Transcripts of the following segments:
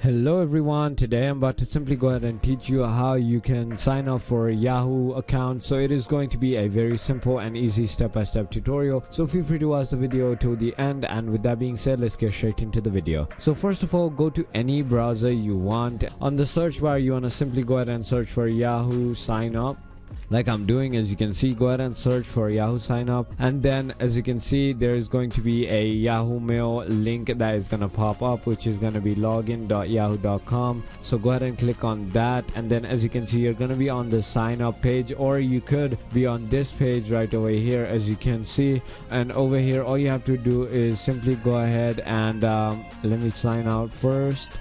Hello everyone, today I'm about to simply go ahead and teach you how you can sign up for a Yahoo account. So it is going to be a very simple and easy step-by-step tutorial, so feel free to watch the video till the end. And with that being said, let's get straight into the video. So first of all, go to any browser you want. On the search bar, you want to simply go ahead and search for Yahoo sign up. Like I'm doing, as you can see, go ahead and search for Yahoo sign up, and then as you can see, there is going to be a Yahoo Mail link that is going to pop up, which is going to be login.yahoo.com. so go ahead and click on that, and then as you can see, you're going to be on the sign up page, or you could be on this page right over here, as you can see. And over here, all you have to do is simply go ahead and let me sign out first.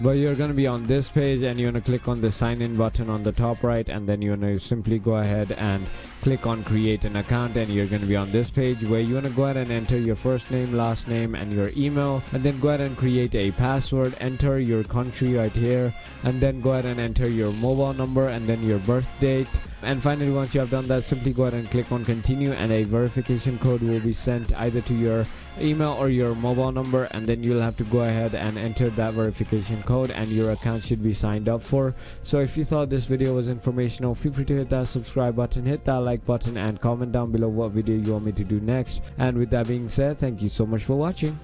But you're going to be on this page, and you're going to click on the sign in button on the top right, and then you're going to simply go ahead and click on create an account, and you're going to be on this page where you want to go ahead and enter your first name, last name, and your email, and then go ahead and create a password. Enter your country right here, and then go ahead and enter your mobile number and then your birth date. And finally, once you have done that, simply go ahead and click on continue, and a verification code will be sent either to your email or your mobile number, and then you'll have to go ahead and enter that verification code, and your account should be signed up for. So if you thought this video was informational, feel free to hit that subscribe button, hit that like button, and comment down below what video you want me to do next. And with that being said, thank you so much for watching.